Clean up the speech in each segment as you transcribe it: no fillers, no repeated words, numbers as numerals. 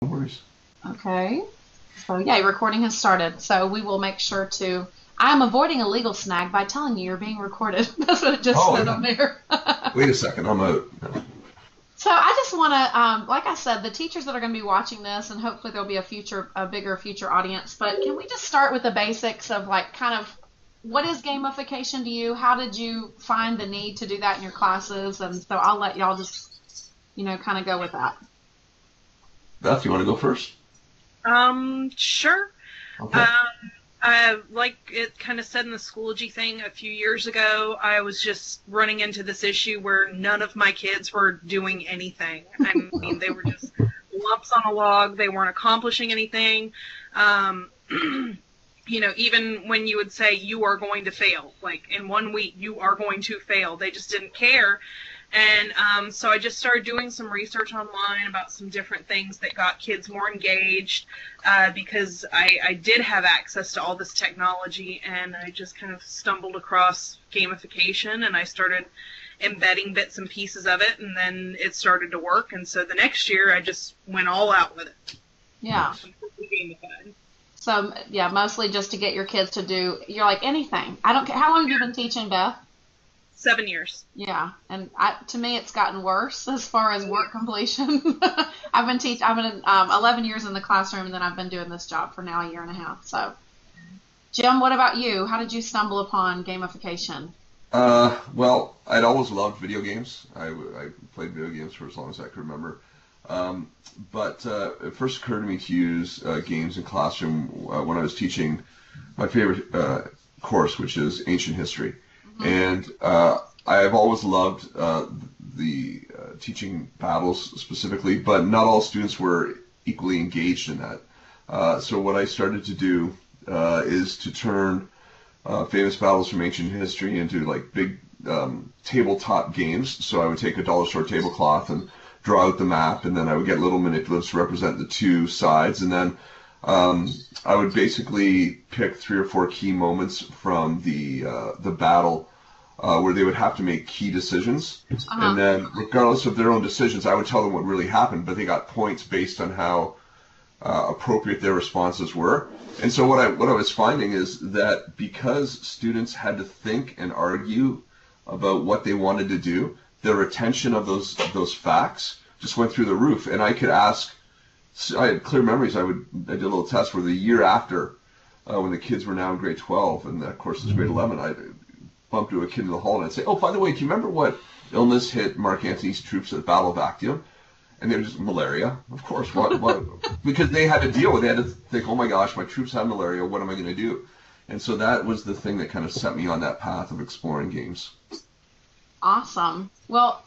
No worries. Okay. So yeah, recording has started. So we will make sure to. I am avoiding a legal snag by telling you you're being recorded. That's what it just Oh, said yeah. on there. Wait a second. I'm out. So I just want to, like I said, the teachers that are going to be watching this, and hopefully there'll be a bigger future audience. But can we just start with the basics of like kind of what is gamification to you? How did you find the need to do that in your classes? And so I'll let y'all just, kind of go with that. Beth, you want to go first? Sure. Okay. Like it kind of said in the Schoology thing a few years ago, I was just running into this issue where none of my kids were doing anything. I mean, they were just lumps on a log. They weren't accomplishing anything. Um, even when you would say you are going to fail, like in 1 week, you are going to fail, they just didn't care. And so I just started doing some research online about some different things that got kids more engaged because I did have access to all this technology, and I just kind of stumbled across gamification, and I started embedding bits and pieces of it, and then it started to work. And so the next year I just went all out with it. Yeah. Gamified. So yeah, mostly just to get your kids to do. You're like anything. I don't care. How long have you been teaching, Beth? 7 years. Yeah, and to me, it's gotten worse as far as work completion. I've been 11 years in the classroom, and then I've been doing this job for now a year and a half. So, Jim, what about you? How did you stumble upon gamification? Well, I'd always loved video games. I played video games for as long as I could remember. Um, but it first occurred to me to use games in classroom when I was teaching my favorite course, which is ancient history. Hmm. And I've always loved the teaching battles specifically, but not all students were equally engaged in that. So what I started to do is to turn famous battles from ancient history into like big tabletop games. So I would take a dollar store tablecloth and draw out the map, and then I would get little manipulatives to represent the two sides, and then I would basically pick 3 or 4 key moments from the battle where they would have to make key decisions, Uh-huh. and then regardless of their own decisions, I would tell them what really happened, but they got points based on how appropriate their responses were. And so what I was finding is that because students had to think and argue about what they wanted to do, their retention of those facts just went through the roof. And I could ask, I had clear memories. I did a little test where the year after, when the kids were now in grade 12, and of course it's grade 11, I bump to a kid in the hall and I'd say, "Oh, by the way, do you remember what illness hit Mark Antony's troops at the Battle of Actium?" And they were just malaria, of course. What? Because they had to deal with it. They had to think, "Oh my gosh, my troops have malaria. What am I going to do?" And so that was the thing that kind of set me on that path of exploring games. Awesome. Well,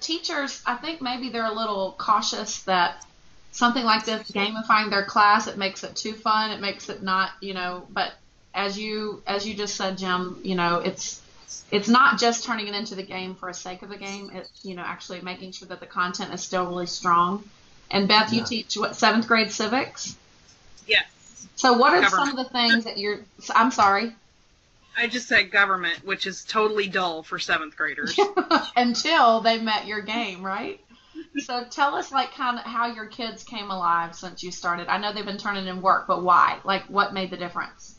teachers, I think maybe they're a little cautious that something like this, gamifying their class, it makes it too fun. It makes it not, but as you just said, Jim, it's not just turning it into the game for the sake of the game. It's, actually making sure that the content is still really strong. And Beth, you Yeah. teach what, seventh grade civics? Yes. So what are some of Government. the things that I'm sorry, I just said government, which is totally dull for 7th graders. until they met your game, right? So tell us like kind of how your kids came alive since you started. I know they've been turning in work, but why? Like what made the difference?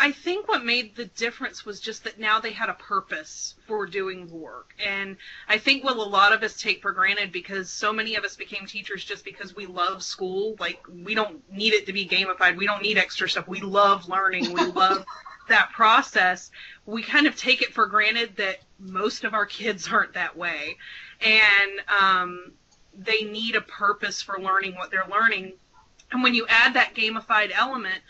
I think what made the difference was just that now they had a purpose for doing the work. And I think what a lot of us take for granted, because so many of us became teachers just because we love school. Like, we don't need it to be gamified. We don't need extra stuff. We love learning. We love that process. We kind of take it for granted that most of our kids aren't that way. And they need a purpose for learning what they're learning. And when you add that gamified element,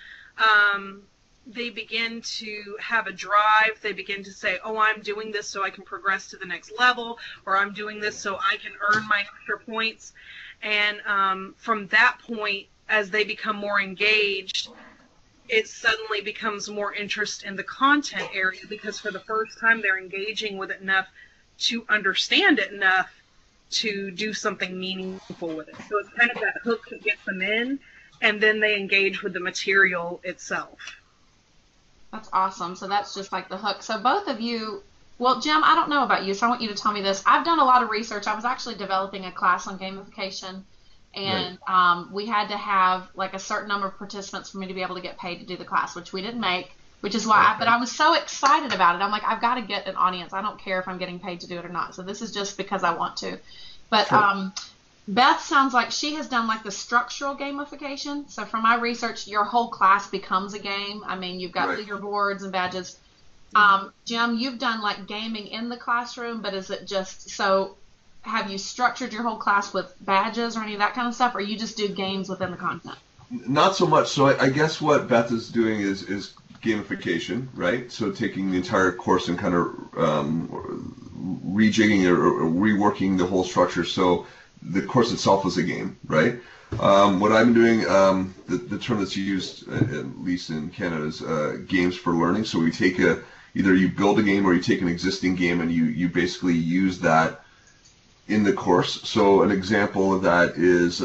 they begin to have a drive. They begin to say, "Oh, I'm doing this so I can progress to the next level," or "I'm doing this so I can earn my extra points." And from that point, as they become more engaged, it suddenly becomes more interest in the content area, because for the first time they're engaging with it enough to understand it enough to do something meaningful with it. So it's kind of that hook that gets them in, and then they engage with the material itself. That's awesome. So that's just like the hook. So both of you, well, Jim, I don't know about you, so I want you to tell me this. I've done a lot of research. I was actually developing a class on gamification, And we had to have like a certain number of participants for me to be able to get paid to do the class, which we didn't make, which is why. But I was so excited about it. I'm like, I've got to get an audience. I don't care if I'm getting paid to do it or not. So this is just because I want to. But Beth sounds like she has done like the structural gamification. So from my research, your whole class becomes a game. I mean, you've got leaderboards and badges. Jim, you've done like gaming in the classroom, but is it just so? Have you structured your whole class with badges or any of that kind of stuff, or you just do games within the content? Not so much. So I guess what Beth is doing is gamification, right? So taking the entire course and kind of rejigging or reworking the whole structure. So the course itself is a game, right? What I'm doing, the term that's used, at least in Canada, is games for learning. So we take either you build a game or you take an existing game and you basically use that in the course. So an example of that is,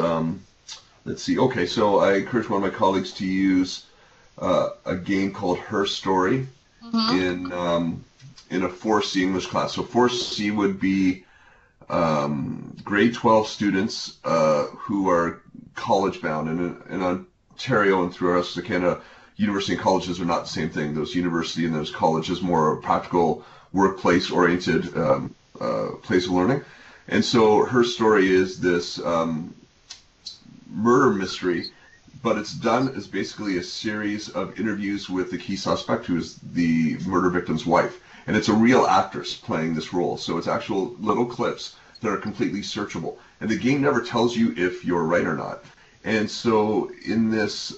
let's see. Okay, so I encourage one of my colleagues to use a game called Her Story in a 4C English class. So 4C would be grade 12 students who are college bound. And in Ontario and through the rest of Canada, university and colleges are not the same thing. Those university and those colleges more practical, workplace oriented place of learning. And so Her Story is this murder mystery, but it's done as basically a series of interviews with the key suspect, who is the murder victim's wife. And it's a real actress playing this role. So it's actual little clips that are completely searchable. And the game never tells you if you're right or not. And so in this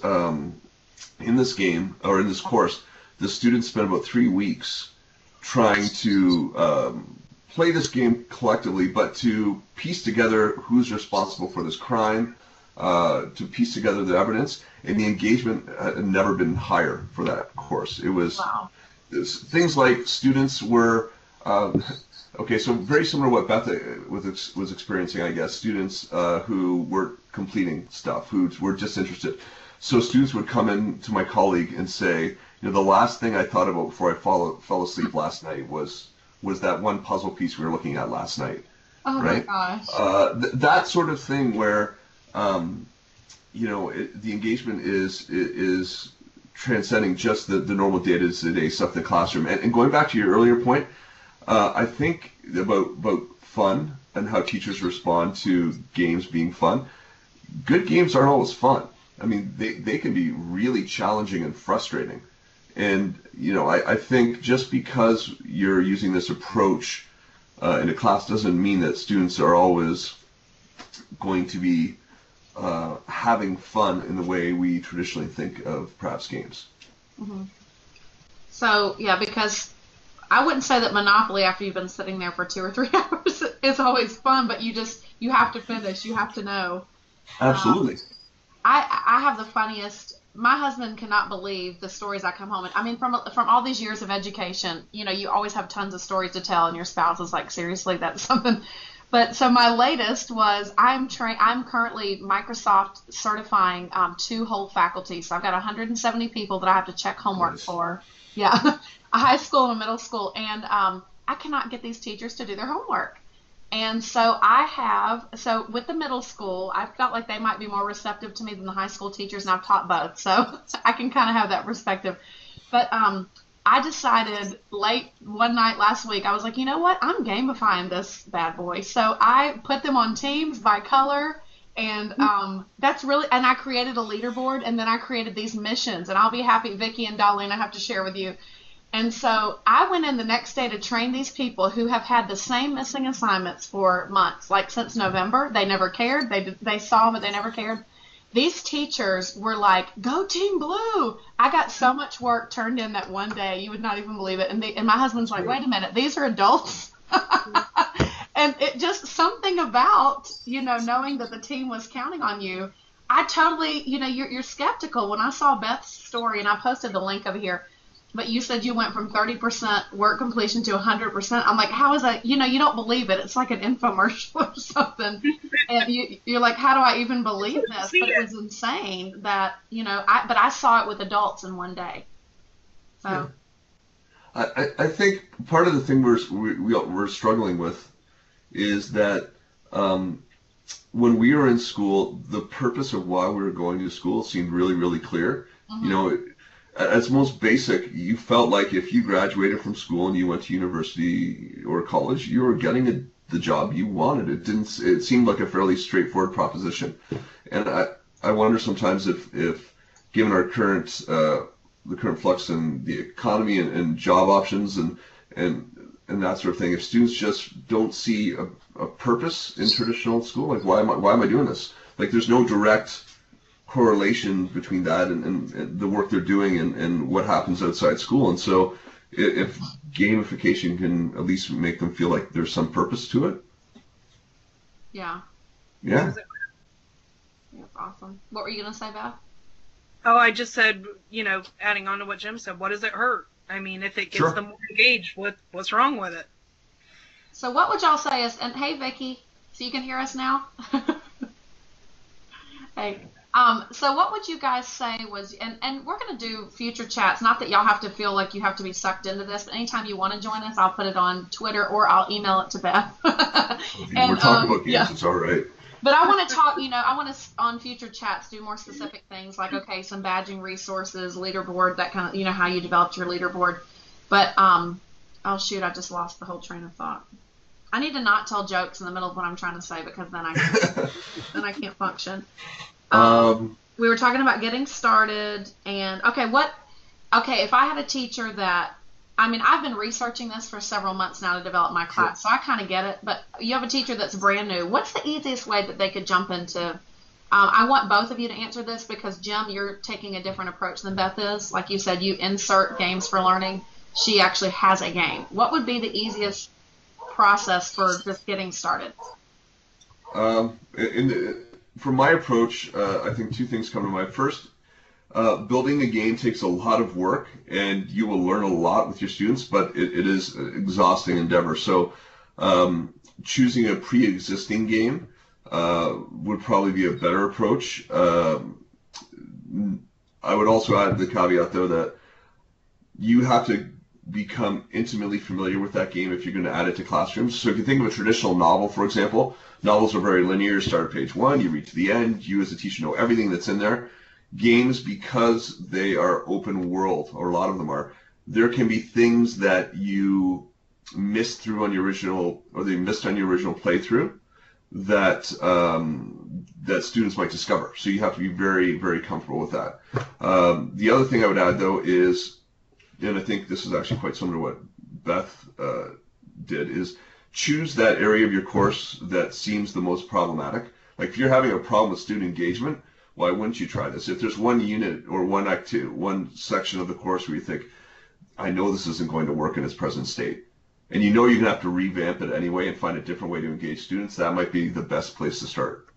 game, or in this course, the students spent about 3 weeks trying to play this game collectively, but to piece together who's responsible for this crime, to piece together the evidence, and the engagement had never been higher for that course. It was things like students were, okay, so very similar to what Beth was experiencing, I guess, students who were completing stuff, who were disinterested. So students would come in to my colleague and say, the last thing I thought about before I fell asleep last night was that one puzzle piece we were looking at last night. Oh right? My gosh. That sort of thing where, the engagement is transcending just the normal day-to-day stuff in the classroom. And going back to your earlier point, I think about fun and how teachers respond to games being fun. Good games aren't always fun. I mean, they can be really challenging and frustrating. And, I think just because you're using this approach in a class doesn't mean that students are always going to be having fun in the way we traditionally think of perhaps games. Mm-hmm. So, yeah, because I wouldn't say that Monopoly, after you've been sitting there for 2 or 3 hours, is always fun, but you have to finish. You have to know. Absolutely. I have the funniest. My husband cannot believe the stories I come home and I mean from all these years of education, you always have tons of stories to tell, and your spouse is like, seriously, that's something. But so my latest was I'm currently Microsoft certifying 2 whole faculties. So I've got 170 people that I have to check homework for. Yeah, a high school and a middle school, and I cannot get these teachers to do their homework. And so so with the middle school, I felt like they might be more receptive to me than the high school teachers, and I've taught both, so I can kind of have that perspective. But I decided late one night last week, I was like, you know what? I'm gamifying this bad boy. So I put them on teams by color, and that's really, and I created a leaderboard, and then I created these missions, and I'll be happy, Vicki and Darlene, I have to share with you. And so I went in the next day to train these people who have had the same missing assignments for months, like since November. They never cared. They saw them, but they never cared. These teachers were like, go Team Blue. I got so much work turned in that one day. You would not even believe it. And my husband's like, wait a minute, these are adults. And it just something about, knowing that the team was counting on you. I totally, you're skeptical. When I saw Beth's story, and I posted the link over here, but you said you went from 30% work completion to 100%. I'm like, how is that? You don't believe it. It's like an infomercial or something. And you're like, how do I even believe this? But it was insane that, but I saw it with adults in one day. So. Yeah. I think part of the thing we're struggling with is that when we were in school, the purpose of why we were going to school seemed really, really clear. You know, at its most basic, you felt like if you graduated from school and you went to university or college, you were getting the job you wanted. It seemed like a fairly straightforward proposition. And I wonder sometimes if given our current the current flux in the economy and job options and that sort of thing, if students just don't see a purpose in traditional school, like why am I doing this? Like there's no direct correlation between that and the work they're doing and what happens outside school. And so if gamification can at least make them feel like there's some purpose to it. Yeah. Yeah. That's awesome. What were you going to say, Beth? Oh, I just said, adding on to what Jim said, what does it hurt? I mean, if it gets them more engaged, what's wrong with it? So what would y'all say is, and hey, Vicky, so you can hear us now? Hey. So what would you guys say was, and we're going to do future chats, not that y'all have to feel like you have to be sucked into this, but anytime you want to join us, I'll put it on Twitter or I'll email it to Beth. We're talking about games, it's all right. But I want to talk, I want to, on future chats, do more specific things like, okay, some badging resources, leaderboard, that kind of, how you developed your leaderboard. But, oh shoot, I just lost the whole train of thought. I need to not tell jokes in the middle of what I'm trying to say because then I can't function. We were talking about getting started and, okay, if I had a teacher that, I've been researching this for several months now to develop my class, so I kind of get it, but you have a teacher that's brand new. What's the easiest way that they could jump into? I want both of you to answer this because, Jim, you're taking a different approach than Beth is. Like you said, you insert games for learning. She actually has a game. What would be the easiest process for just getting started? For my approach, I think two things come to mind. First, building a game takes a lot of work, and you will learn a lot with your students, but it is an exhausting endeavor. So choosing a pre-existing game would probably be a better approach. I would also add the caveat, though, that you have to become intimately familiar with that game if you're going to add it to classrooms. So if you think of a traditional novel, for example, novels are very linear. Start at page 1, you read to the end. You as a teacher know everything that's in there. Games, because they are open world, or a lot of them are, there can be things that you missed through on your original, or they missed on your original playthrough that that students might discover. So you have to be very, very comfortable with that. The other thing I would add, though, is, and I think this is actually quite similar to what Beth did, is choose that area of your course that seems the most problematic. Like if you're having a problem with student engagement, why wouldn't you try this? If there's one unit or one section of the course where you think, I know this isn't going to work in its present state, and you know you're going to have to revamp it anyway and find a different way to engage students, that might be the best place to start.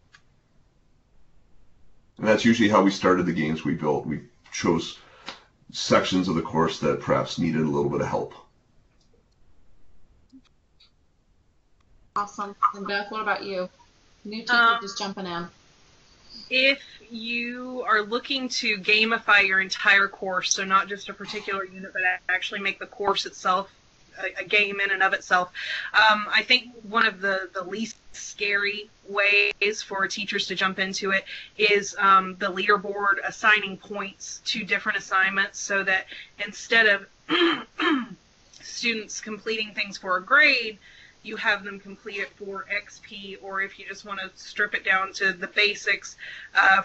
And that's usually how we started the games we built. We chose sections of the course that perhaps needed a little bit of help. Awesome. And Beth, what about you? New teacher just jumping in. If you are looking to gamify your entire course, so not just a particular unit, but actually make the course itself a game in and of itself, I think one of the least scary ways for teachers to jump into it is the leaderboard assigning points to different assignments, so that instead of students completing things for a grade, you have them complete it for XP, or if you just want to strip it down to the basics,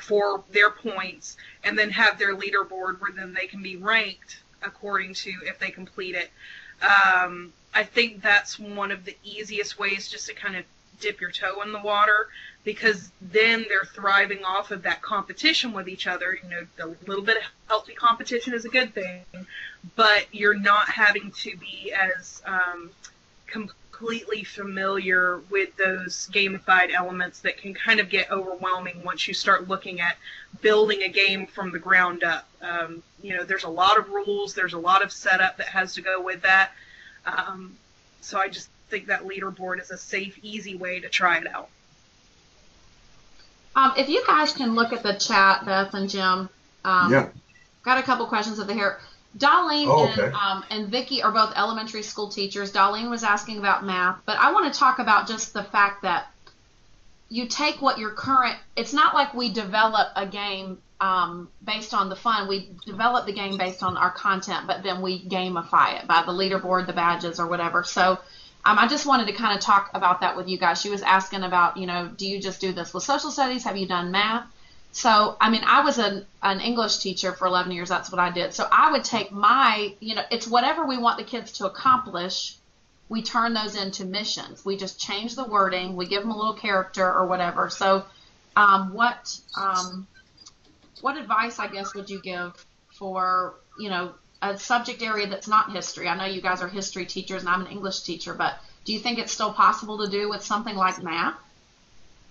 for their points, and then have their leaderboard where then they can be ranked according to if they complete it. I think that's one of the easiest ways just to kind of dip your toe in the water, because then they're thriving off of that competition with each other. A little bit of healthy competition is a good thing, but you're not having to be as completely familiar with those gamified elements that can kind of get overwhelming once you start looking at building a game from the ground up. There's a lot of rules, there's a lot of setup that has to go with that. So I just think that leaderboard is a safe, easy way to try it out. If you guys can look at the chat, Beth and Jim, got a couple questions over here. Darlene and Vicky are both elementary school teachers. Darlene was asking about math, but I want to talk about just the fact that, you take what your current, it's not like we develop a game based on the fun. We develop the game based on our content, but then we gamify it by the leaderboard, the badges, or whatever. So I just wanted to kind of talk about that with you guys. She was asking about, do you just do this with social studies? Have you done math? So, I mean, I was an English teacher for 11 years. That's what I did. So I would take it's whatever we want the kids to accomplish. We turn those into missions. We just change the wording. We give them a little character or whatever. So what advice, I guess, would you give for, a subject area that's not history? I know you guys are history teachers and I'm an English teacher, but do you think it's still possible to do with something like math?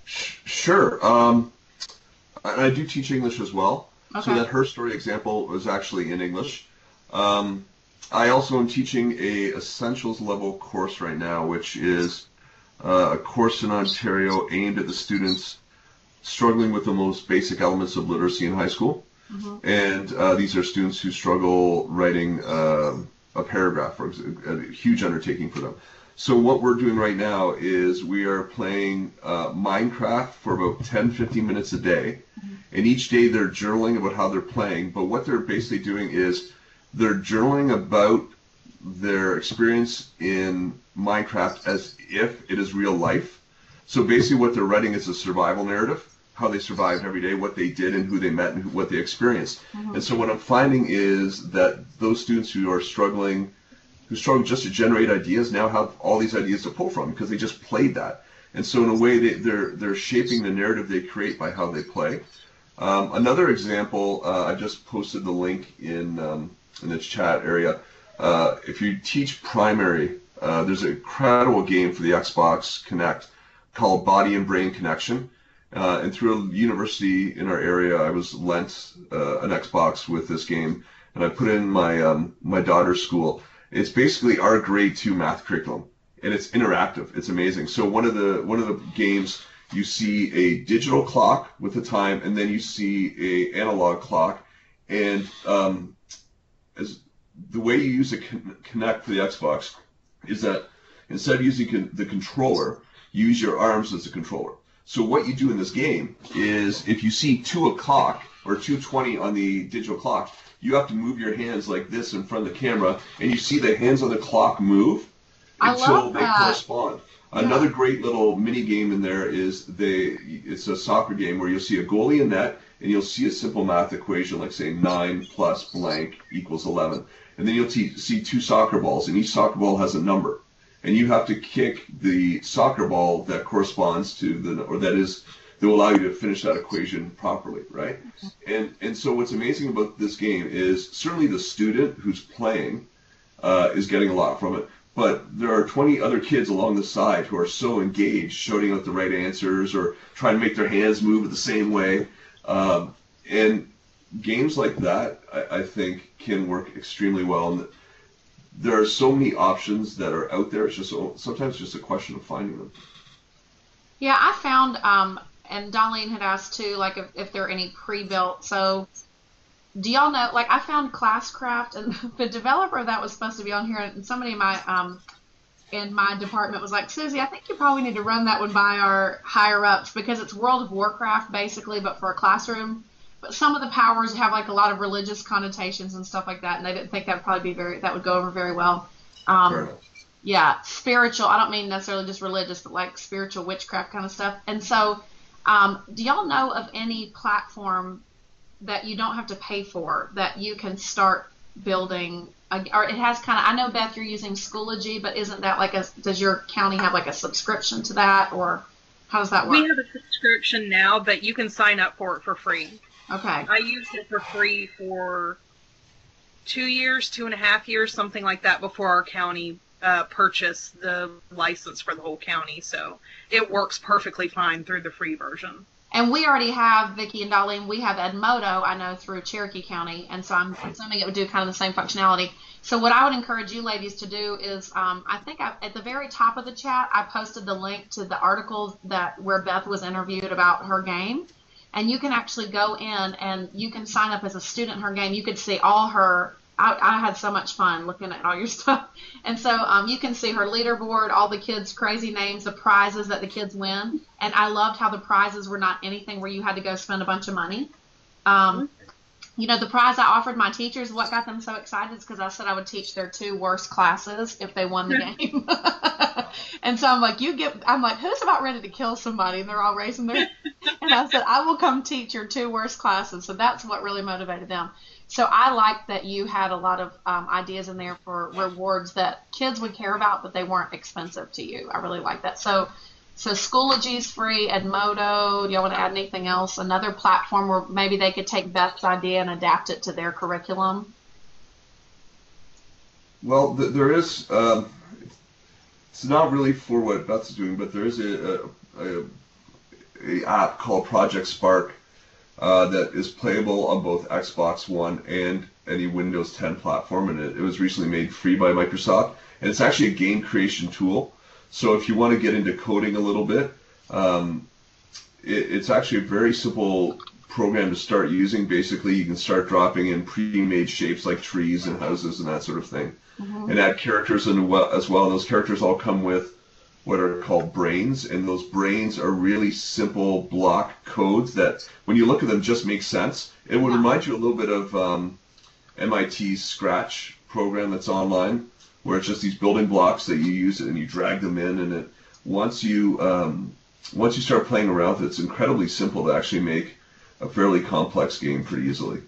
Sure. I do teach English as well. Okay. So that Her Story example was actually in English. I also am teaching a essentials level course right now, which is a course in Ontario aimed at the students struggling with the most basic elements of literacy in high school. Mm-hmm. And these are students who struggle writing a paragraph, for example, a huge undertaking for them. So what we're doing right now is we are playing Minecraft for about 10-15 minutes a day. Mm-hmm. And each day they're journaling about how they're playing. But what they're basically doing is they're journaling about their experience in Minecraft as if it is real life. So basically what they're writing is a survival narrative, how they survived every day, what they did and who they met and what they experienced. Mm-hmm. And so what I'm finding is that those students who struggle just to generate ideas now have all these ideas to pull from because they just played that. And so in a way they're shaping the narrative they create by how they play. Another example, I just posted the link in the chat area. If you teach primary, there's an incredible game for the Xbox Connect called Body and Brain Connection. And through a university in our area, I was lent an Xbox with this game, and I put it in my daughter's school. It's basically our grade 2 math curriculum, and it's interactive. It's amazing. So one of the games, you see a digital clock with the time, and then you see a analog clock, and as the way you use a Connect for the Xbox is that instead of using the controller, you use your arms as a controller. So what you do in this game is if you see 2 o'clock or 2:20 on the digital clock, you have to move your hands like this in front of the camera, and you see the hands on the clock move until they correspond. Yeah. Another great little mini game in there is it's a soccer game where you'll see a goalie in net, and you'll see a simple math equation like say 9 plus blank equals 11. And then you'll see 2 soccer balls, and each soccer ball has a number. And you have to kick the soccer ball that corresponds to that will allow you to finish that equation properly, right? And so what's amazing about this game is certainly the student who's playing is getting a lot from it, but there are 20 other kids along the side who are so engaged, shouting out the right answers or trying to make their hands move the same way. And games like that, I think, can work extremely well. And there are so many options that are out there. It's just sometimes just a question of finding them. Yeah, I found, and Darlene had asked too, like if there are any pre-built. So do y'all know, like I found Classcraft, and the developer that was supposed to be on here, and somebody in my department was like, Susie, I think you probably need to run that one by our higher ups because it's World of Warcraft basically, but for a classroom. But some of the powers have like a lot of religious connotations and stuff like that, and they didn't think that would probably that would go over very well. Yeah, spiritual. I don't mean necessarily just religious, but like spiritual witchcraft kind of stuff. And so, do y'all know of any platform that you don't have to pay for that you can start building? Or it has kind of. I know Beth, you're using Schoology, but isn't that like does your county have like a subscription to that, or how does that work? We have a subscription now, but you can sign up for it for free. Okay. I used it for free for 2 years, 2.5 years, something like that before our county purchased the license for the whole county. So it works perfectly fine through the free version. And we already have, Vicki and Darlene, we have Edmodo, I know, through Cherokee County. And so I'm assuming it would do kind of the same functionality. So what I would encourage you ladies to do is, I think at the very top of the chat, I posted the link to the article where Beth was interviewed about her game. And you can actually go in and you can sign up as a student in her game. You could see all her I had so much fun looking at all your stuff. And so you can see her leaderboard, all the kids' crazy names, the prizes that the kids win. And I loved how the prizes were not anything where you had to go spend a bunch of money. You know, the prize I offered my teachers, what got them so excited is because I said I would teach their 2 worst classes if they won the game. And so I'm like, who's about ready to kill somebody? And they're all raising their, and I said, I will come teach your 2 worst classes. So that's what really motivated them. So I like that you had a lot of ideas in there for rewards that kids would care about, but they weren't expensive to you. I really like that. So Schoology is free. Edmodo, do y'all want to add anything else? Another platform where maybe they could take Beth's idea and adapt it to their curriculum? Well, there is, it's not really for what Beth's doing, but there is a app called Project Spark that is playable on both Xbox One and any Windows 10 platform, and it was recently made free by Microsoft, and it's actually a game creation tool. So if you want to get into coding a little bit, it's actually a very simple program to start using. Basically, you can start dropping in pre-made shapes like trees and houses and that sort of thing, and add characters as well. And those characters all come with what are called brains, and those brains are really simple block codes that, when you look at them, just make sense. It would remind you a little bit of MIT's Scratch program that's online, where it's just these building blocks that you use and you drag them in, and once you start playing around with it, it's incredibly simple to actually make a fairly complex game pretty easily.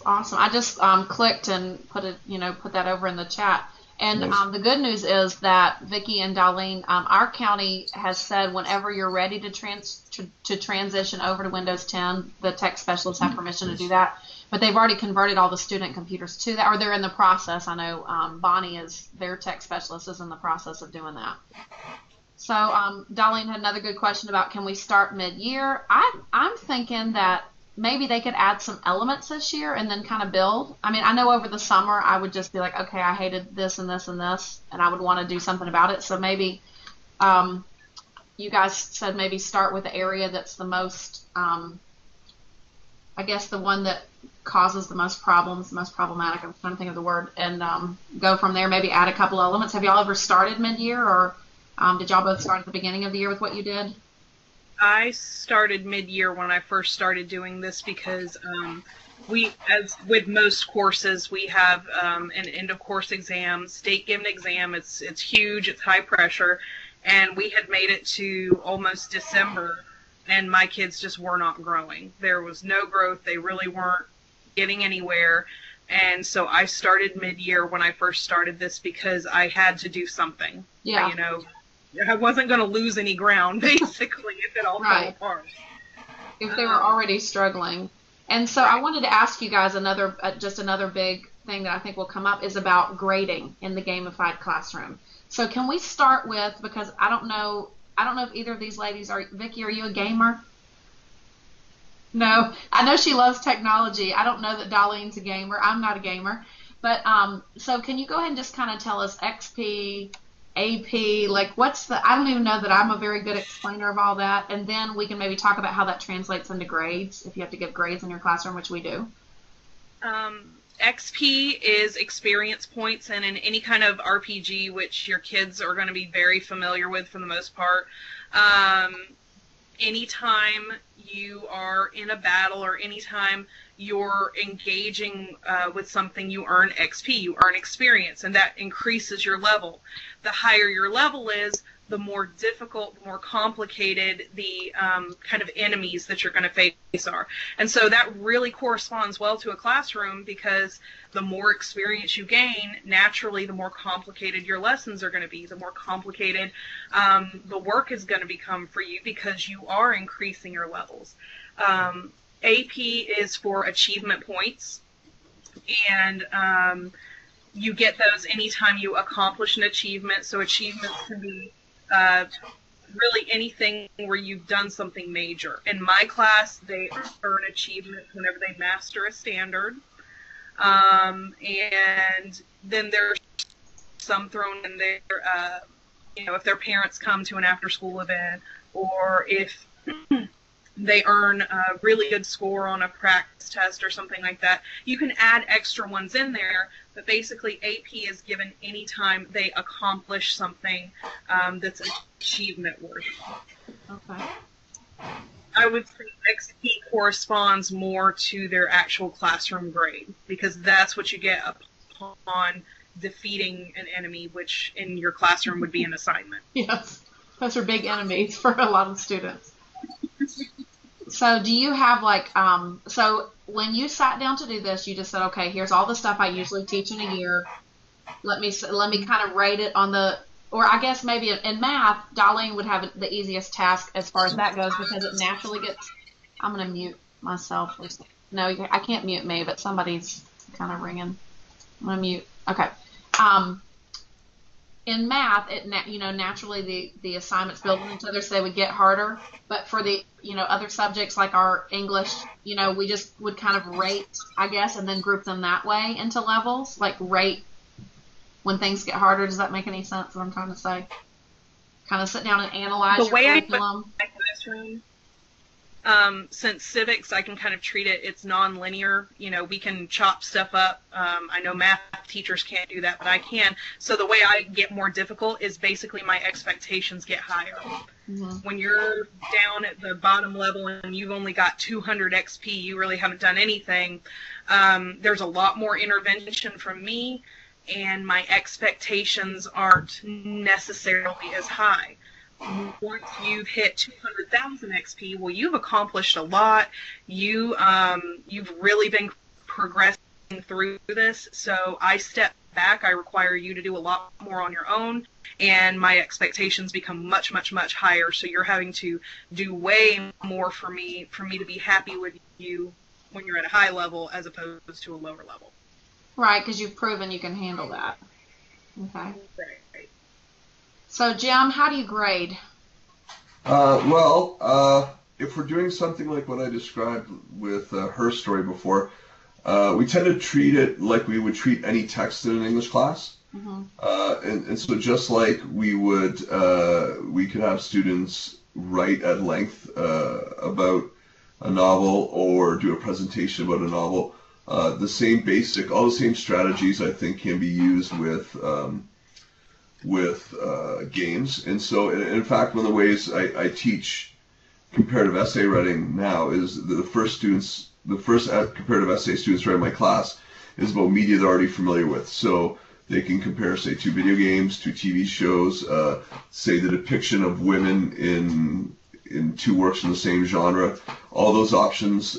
Awesome. I just clicked and put that over in the chat. And Nice. the good news is that Vicki and Darlene, our county has said whenever you're ready to transition over to Windows 10, the tech specialists have permission to do that. But they've already converted all the student computers to that, or they're in the process. I know Bonnie, is their tech specialist, is in the process of doing that. So Darlene had another good question about, can we start mid-year? I'm thinking that maybe they could add some elements this year and then kind of build. I mean, I know over the summer I would just be like, okay, I hated this and this and this, and I would want to do something about it. So maybe you guys said maybe start with the area that's the most, I guess the one that causes the most problems, the most problematic. I'm trying to think of the word, and go from there. Maybe add a couple elements. Have y'all ever started mid-year, or did y'all both start at the beginning of the year with what you did? I started mid-year when I first started doing this because as with most courses, we have an end-of-course exam, state-given exam. It's huge. It's high pressure. And we had made it to almost December, and my kids just were not growing. There was no growth. They really weren't getting anywhere. And so I started mid-year when I first started this because I had to do something. Yeah. You know, I wasn't going to lose any ground, basically, if it all fell apart. If they were already struggling. And so I wanted to ask you guys another big thing that I think will come up is about grading in the gamified classroom. So can we start with, because I don't know if either of these ladies are, Vicki, are you a gamer? No. I know she loves technology. I don't know that Darlene's a gamer. I'm not a gamer. But so can you go ahead and just kind of tell us XP, AP, like I don't even know that I'm a very good explainer of all that, and then we can maybe talk about how that translates into grades, if you have to give grades in your classroom, which we do. XP is experience points, and in any kind of RPG, which your kids are going to be very familiar with for the most part, anytime you are in a battle or anytime you're engaging with something, you earn XP, you earn experience, and that increases your level. The higher your level is, the more difficult, the more complicated the kind of enemies that you're going to face are. And so that really corresponds well to a classroom, because the more experience you gain, naturally the more complicated your lessons are going to be, the more complicated the work is going to become for you, because you are increasing your levels. AP is for achievement points, and you get those anytime you accomplish an achievement. So achievements can be really anything where you've done something major. In my class, they earn achievements whenever they master a standard, and then there's some thrown in there, if their parents come to an after-school event, or if they earn a really good score on a practice test or something like that. You can add extra ones in there, but basically AP is given any time they accomplish something that's achievement worthy. Okay. I would say XP corresponds more to their actual classroom grade, because that's what you get upon defeating an enemy, which in your classroom would be an assignment. Yes, those are big enemies for a lot of students. So do you have like, so when you sat down to do this, you just said, okay, here's all the stuff I usually teach in a year. Let me kind of rate it on the, or I guess maybe in math, Darlene would have the easiest task as far as that goes, because it naturally gets, I'm going to mute myself. No, I can't mute me, but somebody's kind of ringing. I'm going to mute. Okay. In math, naturally the assignments build on each other, so they would get harder. But for the, other subjects like our English, we just would kind of rate, I guess, and then group them that way into levels, like rate when things get harder. Does that make any sense, what I'm trying to say? Kind of sit down and analyze the your way curriculum. I put my classroom, since civics, I can kind of treat it's non-linear. We can chop stuff up. I know math teachers can't do that, but I can. So the way I get more difficult is basically my expectations get higher. Mm-hmm. When you're down at the bottom level and you've only got 200 XP, you really haven't done anything. There's a lot more intervention from me, and my expectations aren't necessarily as high. Once you've hit 200,000 XP, well, you've accomplished a lot. You've really been progressing through this. So I step back. I require you to do a lot more on your own, and my expectations become much, much, much higher. So you're having to do way more for me to be happy with you when you're at a high level as opposed to a lower level. Right, because you've proven you can handle that. Okay. Right. So, Jim, how do you grade? If we're doing something like what I described with her story before, we tend to treat it like we would treat any text in an English class. Mm-hmm. And so just like we could have students write at length about a novel or do a presentation about a novel, all the same strategies I think can be used with games. And so, in fact, one of the ways I teach comparative essay writing now is the first comparative essay students write in my class is about media they're already familiar with. So they can compare, say, 2 video games, 2 TV shows, say the depiction of women in 2 works in the same genre. All those options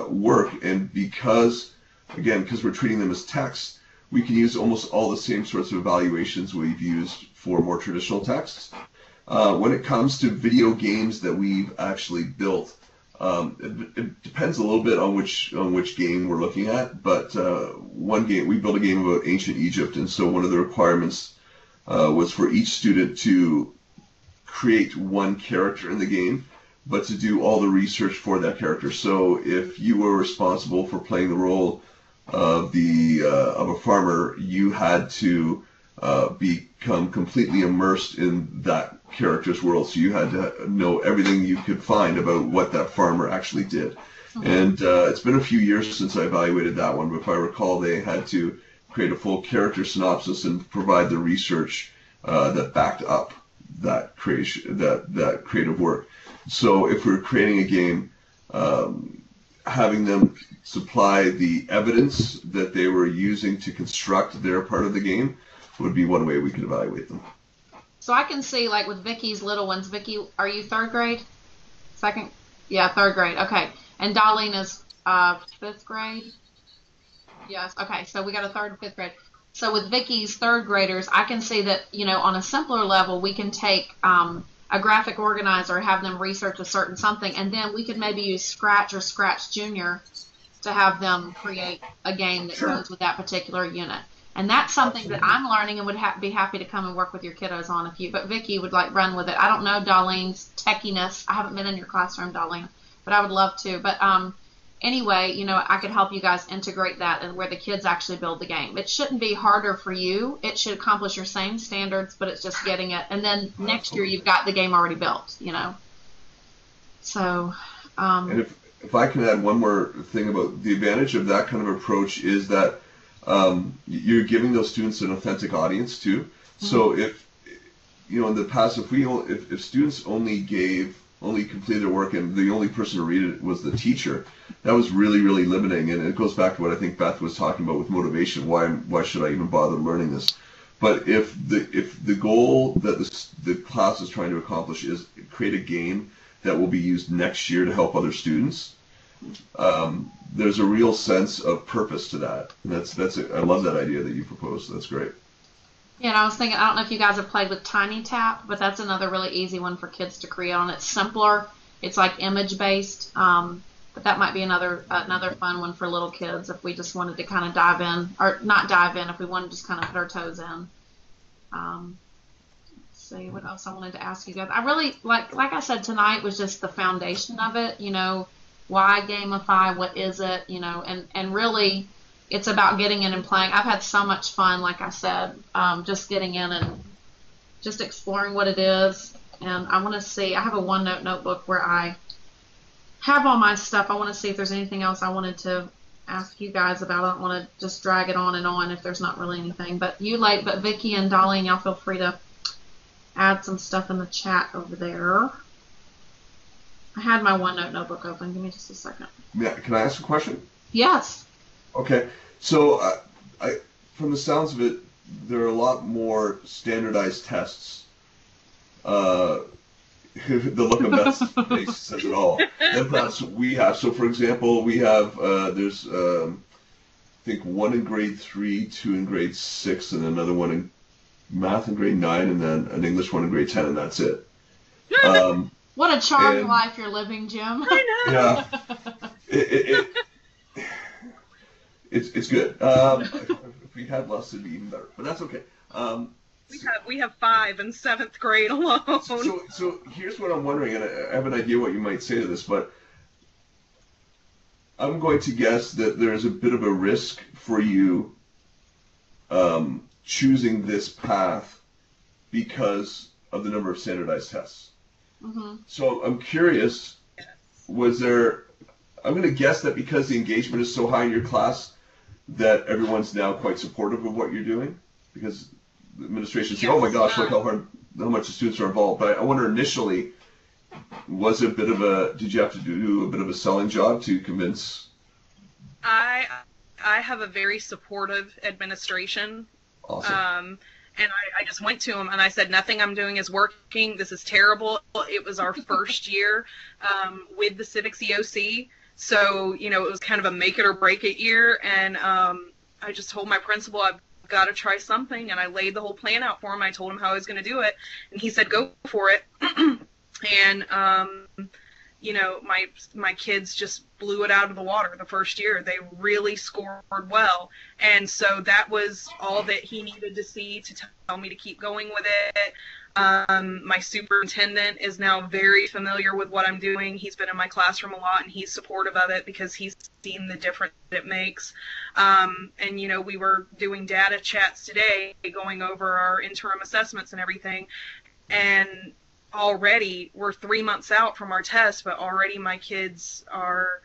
work, and because we're treating them as text, we can use almost all the same sorts of evaluations we've used for more traditional texts. When it comes to video games that we've actually built, it depends a little bit on which game we're looking at. But we built a game about ancient Egypt, and so one of the requirements was for each student to create one character in the game, but to do all the research for that character. So if you were responsible for playing the role of a farmer, you had to become completely immersed in that character's world. So you had to know everything you could find about what that farmer actually did. Mm-hmm. And it's been a few years since I evaluated that one, but if I recall, they had to create a full character synopsis and provide the research that backed up that creation, that creative work. So if we're creating a game, having them supply the evidence that they were using to construct their part of the game would be one way we could evaluate them. So I can see, like with Vicky's little ones. Vicky, are you 3rd grade? 2nd? Yeah, 3rd grade. Okay. And Darlene is 5th grade? Yes. Okay. So we got a 3rd and 5th grade. So with Vicky's 3rd graders, I can see that, on a simpler level, we can take a graphic organizer, have them research a certain something, and then we could maybe use Scratch or Scratch Junior to have them create a game that goes with that particular unit. And that's something that I'm learning and would be happy to come and work with your kiddos on but Vicky would run with it. I don't know Darlene's techiness. I haven't been in your classroom, Darlene, but I would love to. But anyway, I could help you guys integrate that and where the kids actually build the game. It shouldn't be harder for you. It should accomplish your same standards, but it's just getting it. And then next year you've got the game already built, So And if I can add one more thing about the advantage of that kind of approach is that you're giving those students an authentic audience too. So if, in the past, if students only completed their work and the only person to read it was the teacher, that was really, really limiting. And it goes back to what I think Beth was talking about with motivation. Why should I even bother learning this? But if the goal that the class is trying to accomplish is create a game that will be used next year to help other students, there's a real sense of purpose to that. And I love that idea that you proposed. That's great. Yeah, and I was thinking, I don't know if you guys have played with Tiny Tap, but that's another really easy one for kids to create on. It's simpler. It's like image based. But that might be another fun one for little kids if we just wanted to kind of dive in, or not dive in, if we wanted to just kind of put our toes in. Let's see what else I wanted to ask you guys. I really like I said, tonight was just the foundation of it. Why gamify? What is it? And really, it's about getting in and playing. I've had so much fun, like I said, just getting in and just exploring what it is. And I want to see. I have a OneNote notebook where I have all my stuff. I want to see if there's anything else I wanted to ask you guys about. I don't want to just drag it on and on if there's not really anything. But Vicky and Darlene, y'all feel free to add some stuff in the chat over there. I had my OneNote notebook open. Give me just a second. Yeah, can I ask a question? Yes. Okay. So, from the sounds of it, there are a lot more standardized tests. The look of Beth's face says it all. Then perhaps we have. So, for example, we have there's I think one in grade 3, 2 in grade 6, and another one in math in grade 9, and then an English one in grade 10, and that's it. What a charmed life you're living, Jim. I know. Yeah. It's good. If we had less, it'd be even better. But that's okay. We have 5 in 7th grade alone. So here's what I'm wondering, and I have an idea what you might say to this, but I'm going to guess that there's a bit of a risk for you choosing this path because of the number of standardized tests. Mm-hmm. So I'm curious, I'm going to guess that because the engagement is so high in your class that everyone's now quite supportive of what you're doing, because the administration said, oh my gosh, look how much the students are involved. But I wonder initially, did you have to do a bit of a selling job to convince? I have a very supportive administration. Awesome. And I just went to them and I said, nothing I'm doing is working. This is terrible. It was our first year with the Civics EOC. So, it was kind of a make it or break it year. And I just told my principal, I've got to try something. And I laid the whole plan out for him. I told him how I was going to do it. And he said, go for it. And, my kids just blew it out of the water the first year. They really scored well. And so that was all that he needed to see to tell me to keep going with it. My superintendent is now very familiar with what I'm doing. He's been in my classroom a lot, and he's supportive of it because he's seen the difference it makes. And, we were doing data chats today, going over our interim assessments and everything. And already we're 3 months out from our test, but already my kids are,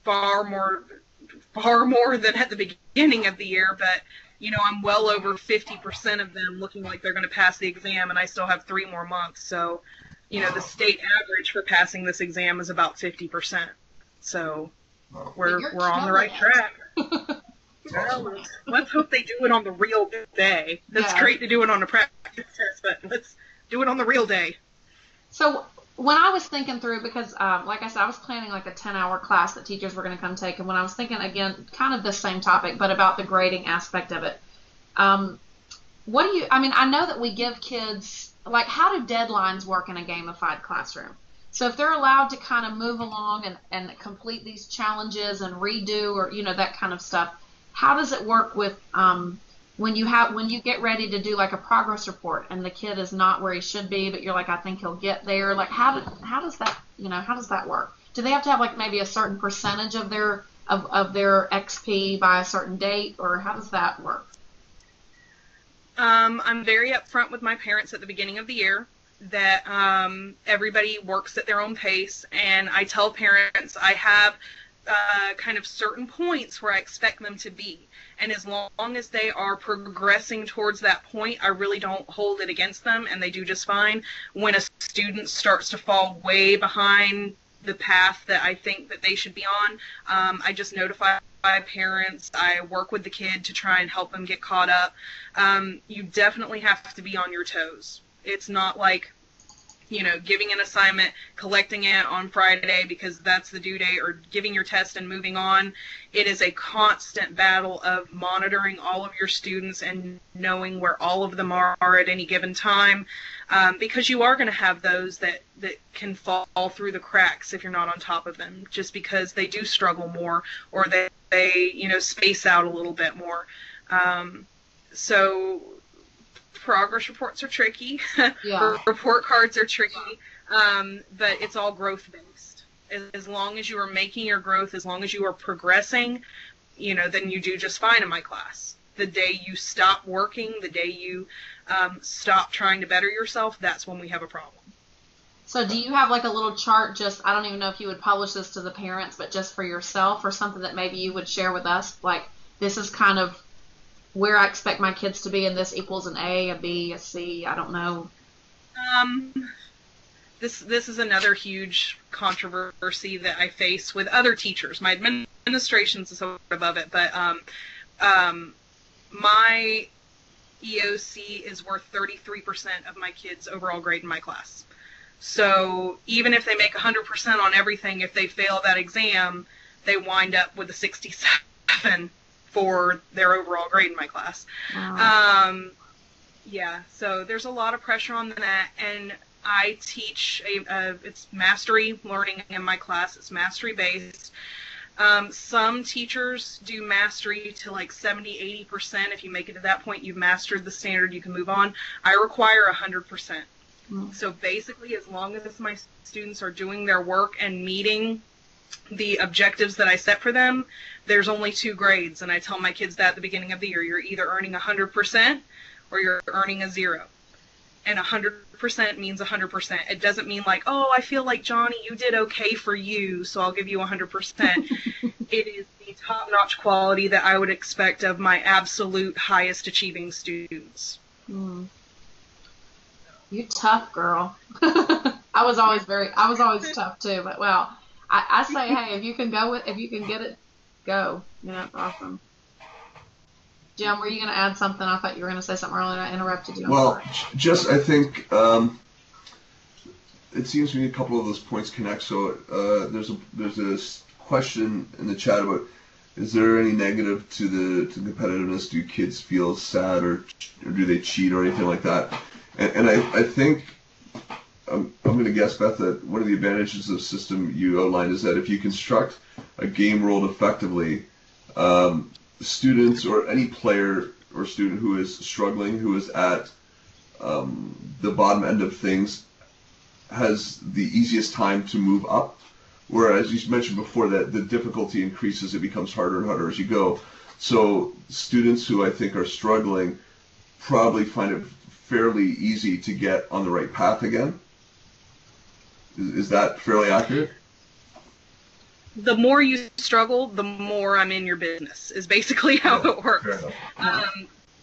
far more than at the beginning of the year. But, I'm well over 50% of them looking like they're going to pass the exam, and I still have 3 more months. So, the state average for passing this exam is about 50%. So we're on the right track. Well, let's hope they do it on the real day. It's great to do it on a practice test, but let's do it on the real day. So when I was thinking through, because like I said, I was planning like a 10-hour class that teachers were going to come take, and when I was thinking, again, kind of the same topic, but about the grading aspect of it, I know that we give kids, like, how do deadlines work in a gamified classroom? So if they're allowed to kind of move along and complete these challenges and redo or, that kind of stuff, how does it work with when you get ready to do like a progress report and the kid is not where he should be, but you're like, I think he'll get there. Like, how does that work? Do they have to have like maybe a certain percentage of their XP by a certain date, or how does that work? I'm very upfront with my parents at the beginning of the year. that everybody works at their own pace, and I tell parents I have kind of certain points where I expect them to be. And as long as they are progressing towards that point, I really don't hold it against them, and they do just fine. When a student starts to fall way behind the path that I think that they should be on, I just notify parents. I work with the kid to try and help them get caught up. You definitely have to be on your toes. It's not like, giving an assignment, collecting it on Friday because that's the due date, or giving your test and moving on. It is a constant battle of monitoring all of your students and knowing where all of them are at any given time, because you are going to have those that can fall through the cracks if you're not on top of them, just because they do struggle more, or they space out a little bit more. So progress reports are tricky. Yeah. Report cards are tricky, but it's all growth based. As long as you are making your growth, as long as you are progressing, then you do just fine in my class. The day you stop working, the day you stop trying to better yourself, that's when we have a problem. So do you have like a little chart, I don't even know if you would publish this to the parents, but just for yourself, or something that maybe you would share with us, like, this is kind of where I expect my kids to be, and this equals an A, a B, a C, I don't know. This is another huge controversy that I face with other teachers. My administration's sort of above it, but my EOC is worth 33% of my kids' overall grade in my class. So even if they make 100% on everything, if they fail that exam, they wind up with a 67 for their overall grade in my class. Wow. Yeah, so there's a lot of pressure on that, and I teach it's mastery learning in my class. It's mastery based. Some teachers do mastery to like 70-80%. If you make it to that point, you've mastered the standard, you can move on. I require 100%. So basically, as long as my students are doing their work and meeting the objectives that I set for them, there's only 2 grades. And I tell my kids that at the beginning of the year: you're either earning 100% or you're earning a 0. And 100% means 100%. It doesn't mean like, oh, I feel like, Johnny, you did okay for you, so I'll give you 100%. It is the top-notch quality that I would expect of my absolute highest achieving students. You tough girl. I was always tough too, but well, I say, hey, if you can get it, go. That's awesome. Jim, were you going to add something? I thought you were going to say something earlier. I interrupted you. Well, just I think it seems to me a couple of those points connect. So there's a question in the chat about, is there any negative to competitiveness? Do kids feel sad, or do they cheat or anything like that? And I think I'm going to guess, Beth, that one of the advantages of the system you outlined is that if you construct a game world effectively, students or any player or student who is struggling, who is at the bottom end of things, has the easiest time to move up. Whereas you mentioned before that the difficulty increases, it becomes harder and harder as you go. So students who I think are struggling probably find it fairly easy to get on the right path again. Is that fairly accurate? The more you struggle, the more I'm in your business, is basically how it works.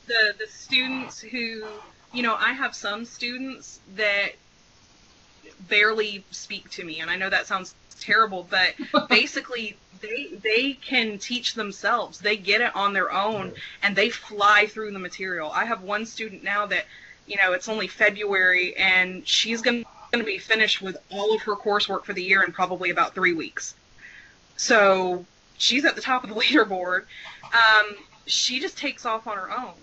The students who, I have some students that barely speak to me, and I know that sounds terrible, but basically they can teach themselves. They get it on their own, and they fly through the material. I have one student now that, it's only February, and she's going to be finished with all of her coursework for the year in probably about 3 weeks. So she's at the top of the leaderboard. She just takes off on her own.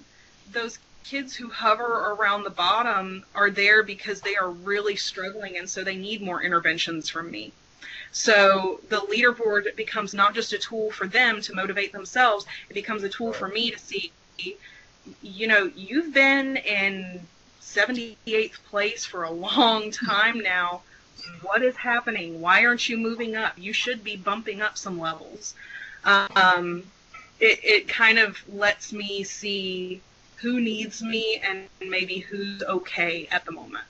Those kids who hover around the bottom are there because they are really struggling, and so they need more interventions from me. So the leaderboard becomes not just a tool for them to motivate themselves, it becomes a tool for me to see, you've been in 78th place for a long time now. What is happening? Why aren't you moving up? You should be bumping up some levels. It kind of lets me see who needs me and maybe who's okay at the moment.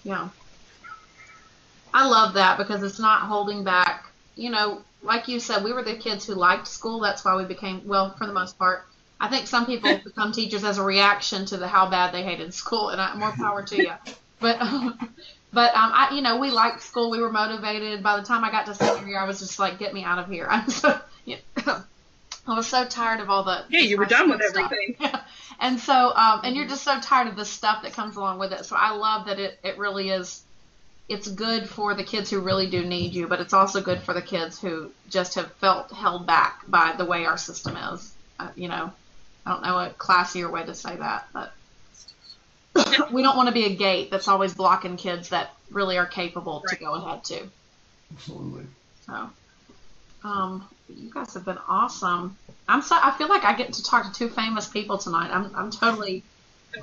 Yeah. I love that because it's not holding back. You know, like you said, we were the kids who liked school. That's why we became, well, for the most part. I think some people become teachers as a reaction to the how bad they hated school, and more power to you. But you know, we liked school. We were motivated. By the time I got to senior year, I was just like, get me out of here. I'm so, I was so tired of all the you were done with stuff. everything. Yeah. And so, and you're just so tired of the stuff that comes along with it. So I love that it really is. It's good for the kids who really do need you, but it's also good for the kids who just have felt held back by the way our system is. You know, I don't know a classier way to say that, but we don't want to be a gate that's always blocking kids that really are capable to go ahead to. Absolutely. So, you guys have been awesome. I feel like I get to talk to two famous people tonight. I'm totally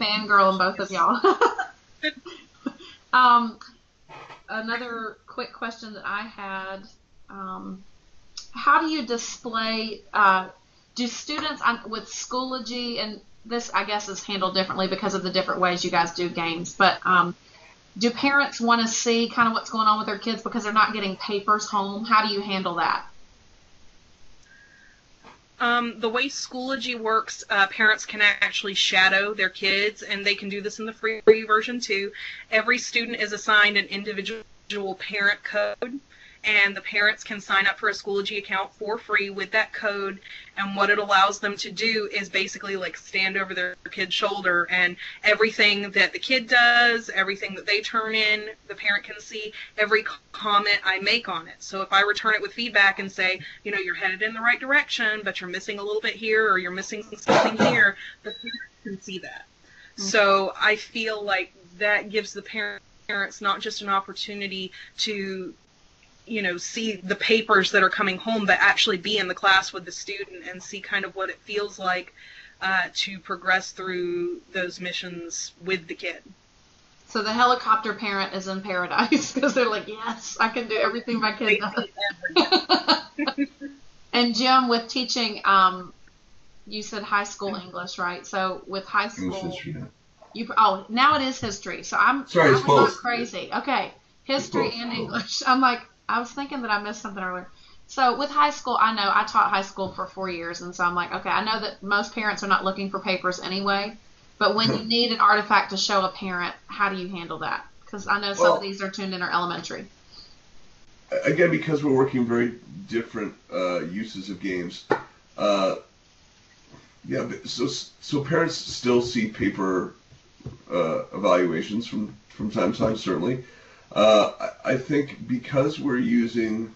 fangirling both of y'all. Another quick question that I had, how do you display, do students with Schoology, and this I guess is handled differently because of the different ways you guys do games, but do parents want to see kind of what's going on with their kids because they're not getting papers home? How do you handle that? The way Schoology works, parents can actually shadow their kids, and they can do this in the free version too. Every student is assigned an individual parent code, and the parents can sign up for a Schoology account for free with that code, and what it allows them to do is basically like stand over their kid's shoulder, and everything that the kid does, everything that they turn in, the parent can see every comment I make on it. So if I return it with feedback and say, you know, you're headed in the right direction, but you're missing a little bit here, or you're missing something here, the parent can see that. So I feel like that gives the parents not just an opportunity to, you know, see the papers that are coming home, but actually be in the class with the student and see kind of what it feels like to progress through those missions with the kid. So the helicopter parent is in paradise because they're like, yes, I can do everything my kid does. And Jim, with teaching, you said high school English, right? So with high school, now it is history. So I'm not crazy. Okay, history and English. I'm like, I was thinking that I missed something earlier. So with high school, I know I taught high school for 4 years, and so I'm like, okay, I know that most parents are not looking for papers anyway, but when you need an artifact to show a parent, how do you handle that? Because I know some of these are tuned in or elementary. Again, because we're working very different uses of games, so parents still see paper evaluations from time to time, certainly. I think because we're using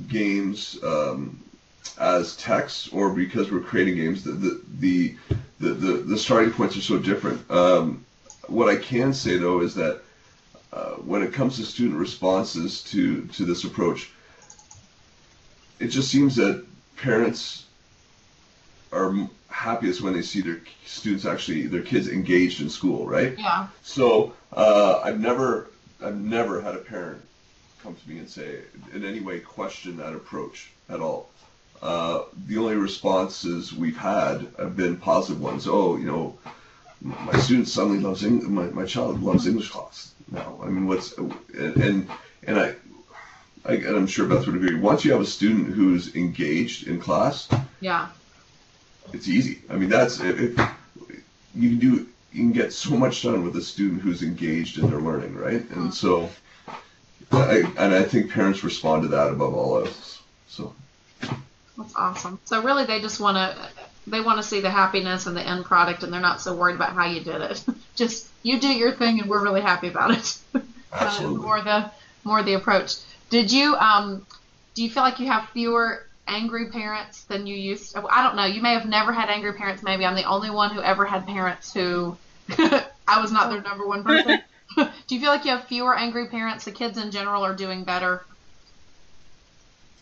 games as text, or because we're creating games, the starting points are so different. What I can say though is that when it comes to student responses to this approach, it just seems that parents are happiest when they see their students their kids engaged in school, right? Yeah. So I've never had a parent come to me and say, in any way, question that approach at all. The only responses we've had have been positive ones. Oh, you know, my student suddenly loves my child loves English class now. I mean, and I'm sure Beth would agree. Once you have a student who's engaged in class, yeah, it's easy. I mean, you can get so much done with a student who's engaged in their learning, right? And so, I think parents respond to that above all else. So that's awesome. So really, they just want to see the happiness and the end product, and they're not so worried about how you did it. Just you do your thing, and we're really happy about it. Absolutely. More the approach. Do you feel like you have fewer angry parents than you used to? I don't know. You may have never had angry parents. Maybe I'm the only one who ever had parents who I was not their number one person. Do you feel like you have fewer angry parents? The kids in general are doing better?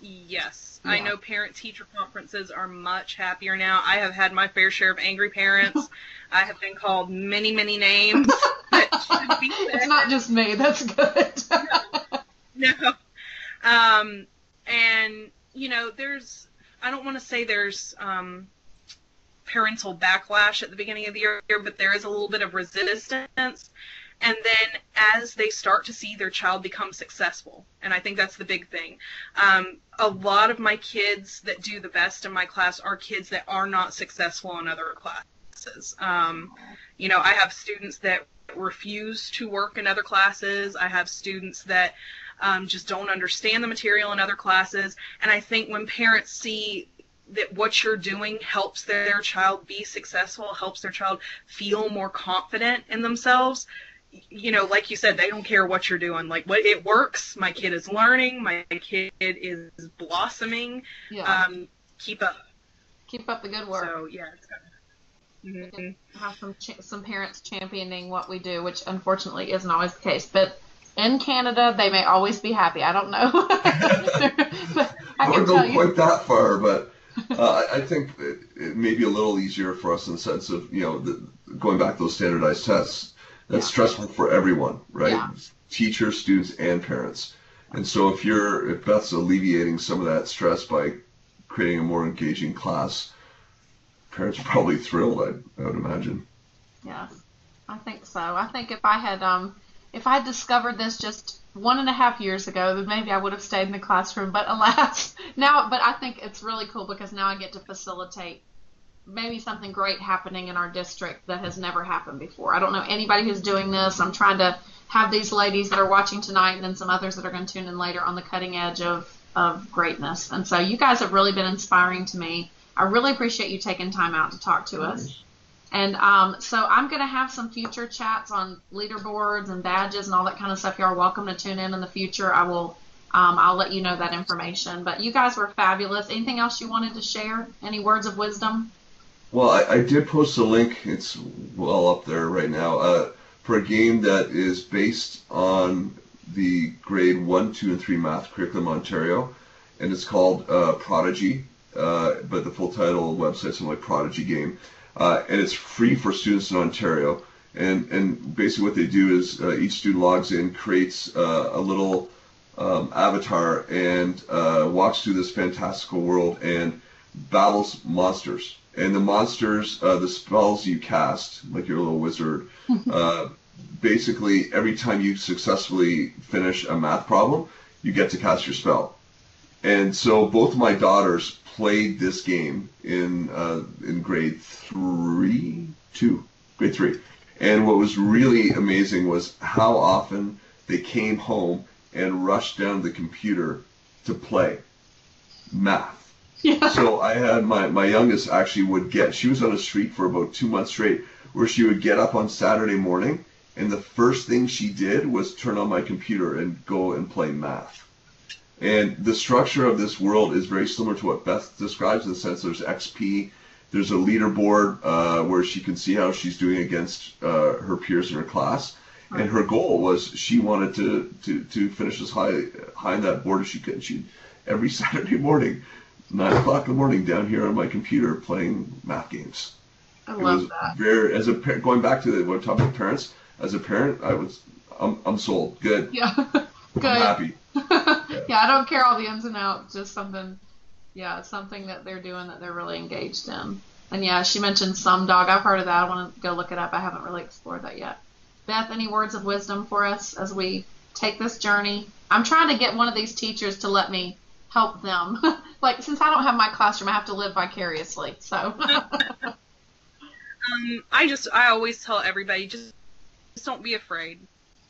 Yes. Yeah. I know parent-teacher conferences are much happier now. I have had my fair share of angry parents. I have been called many, many names. It's not just me. That's good. No. And, you know, I don't want to say there's parental backlash at the beginning of the year, but there is a little bit of resistance. and then as they start to see their child become successful, and I think that's the big thing. A lot of my kids that do the best in my class are kids that are not successful in other classes. I have students that refuse to work in other classes. I have students that just don't understand the material in other classes. And I think when parents see that what you're doing helps their child be successful, helps their child feel more confident in themselves, like you said, they don't care what you're doing. Like, what it works. My kid is learning. My kid is blossoming. Yeah. Keep up. Keep up the good work. So yeah, it's good. Mm-hmm. Have some parents championing what we do, which unfortunately isn't always the case. But in Canada, they may always be happy. I don't know. But I wouldn't go quite that far, but I think it may be a little easier for us in the sense of, going back to those standardized tests. That's stressful for everyone, right? Yeah. Teachers, students, and parents. And so if Beth's alleviating some of that stress by creating a more engaging class, parents are probably thrilled, I would imagine. Yes, I think so. I think if I had discovered this just 1.5 years ago, then maybe I would have stayed in the classroom. But alas, but I think it's really cool because now I get to facilitate maybe something great happening in our district that has never happened before. I don't know anybody who's doing this. I'm trying to have these ladies that are watching tonight and then some others that are going to tune in later on the cutting edge of greatness. And so you guys have really been inspiring to me. I really appreciate you taking time out to talk to us. And so I'm going to have some future chats on leaderboards and badges and all that kind of stuff. You're all welcome to tune in the future. I'll let you know that information. But you guys were fabulous. Anything else you wanted to share? Any words of wisdom? Well, I did post a link. It's well up there right now for a game that is based on the grade 1, 2, and 3 math curriculum in Ontario, and it's called Prodigy. But the full title website's something like Prodigy Game. And it's free for students in Ontario. And basically what they do is each student logs in, creates a little avatar, and walks through this fantastical world and battles monsters. And the monsters, the spells you cast, like your little wizard, basically every time you successfully finish a math problem, you get to cast your spell. And so both my daughters played this game in grade 3. And what was really amazing was how often they came home and rushed down the computer to play math. Yeah. So I had my youngest actually she was on a streak for about 2 months straight where she would get up on Saturday morning and the first thing she did was turn on my computer and go and play math. And the structure of this world is very similar to what Beth describes in the sense there's XP, there's a leaderboard where she can see how she's doing against her peers in her class. Right. And her goal was she wanted to finish as high in that board as she could. She every Saturday morning, 9 o'clock in the morning, down here on my computer playing math games. I love that. Going back to what I'm talking about parents, as a parent, I'm sold. Good. Yeah. Good. I'm happy. Yeah, I don't care all the ins and outs, just something that they're doing that they're really engaged in. And yeah, she mentioned Some Dog. I've heard of that. I want to go look it up. I haven't really explored that yet. Beth, any words of wisdom for us as we take this journey? I'm trying to get one of these teachers to let me help them. Like, since I don't have my classroom, I have to live vicariously. So I always tell everybody, just don't be afraid.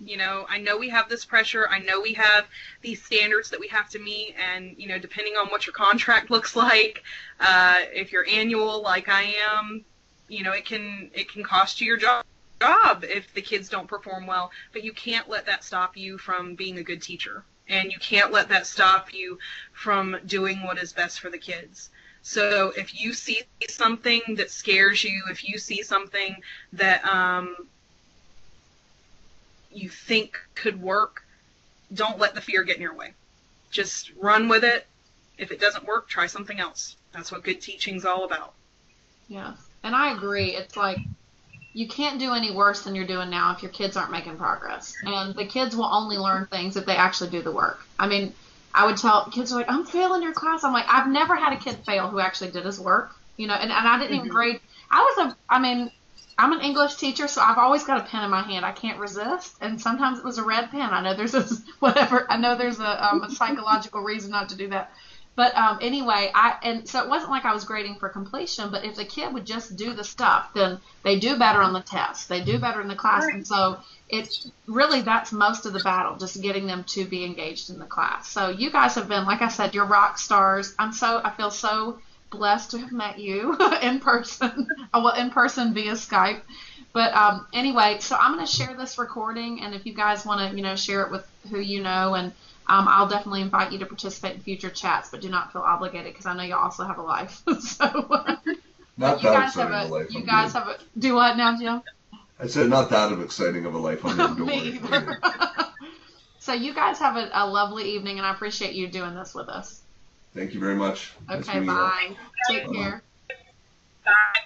I know we have this pressure. I know we have these standards that we have to meet. And, depending on what your contract looks like, if you're annual like I am, it can cost you your job if the kids don't perform well. But you can't let that stop you from being a good teacher. And you can't let that stop you from doing what is best for the kids. So if you see something that scares you, if you see something that you think could work, don't let the fear get in your way. Just run with it. If it doesn't work, try something else. That's what good teaching's all about. Yeah, and I agree. It's like you can't do any worse than you're doing now if your kids aren't making progress. And the kids will only learn things if they actually do the work. I mean, I would tell kids, like, I'm failing your class. I'm like, I've never had a kid fail who actually did his work, and I didn't even grade. I'm an English teacher, so I've always got a pen in my hand. I can't resist, and sometimes it was a red pen. I know there's a whatever. I know there's a psychological reason not to do that. But anyway, and so it wasn't like I was grading for completion, but if the kid would just do the stuff, then they do better on the test. They do better in the class, and so it's really that's most of the battle, just getting them to be engaged in the class. So you guys have been, like I said, you're rock stars. I feel so blessed to have met you in person, well, in person via Skype. But anyway, so I'm going to share this recording, and if you guys want to, share it with who you know, and I'll definitely invite you to participate in future chats, but do not feel obligated because I know you also have a life. So Not that exciting of a life. You guys have a do what now, Jim? I said not that exciting of a life. I'm not Me either. So you guys have a lovely evening, and I appreciate you doing this with us. Thank you very much. Okay, bye. Take care. Bye.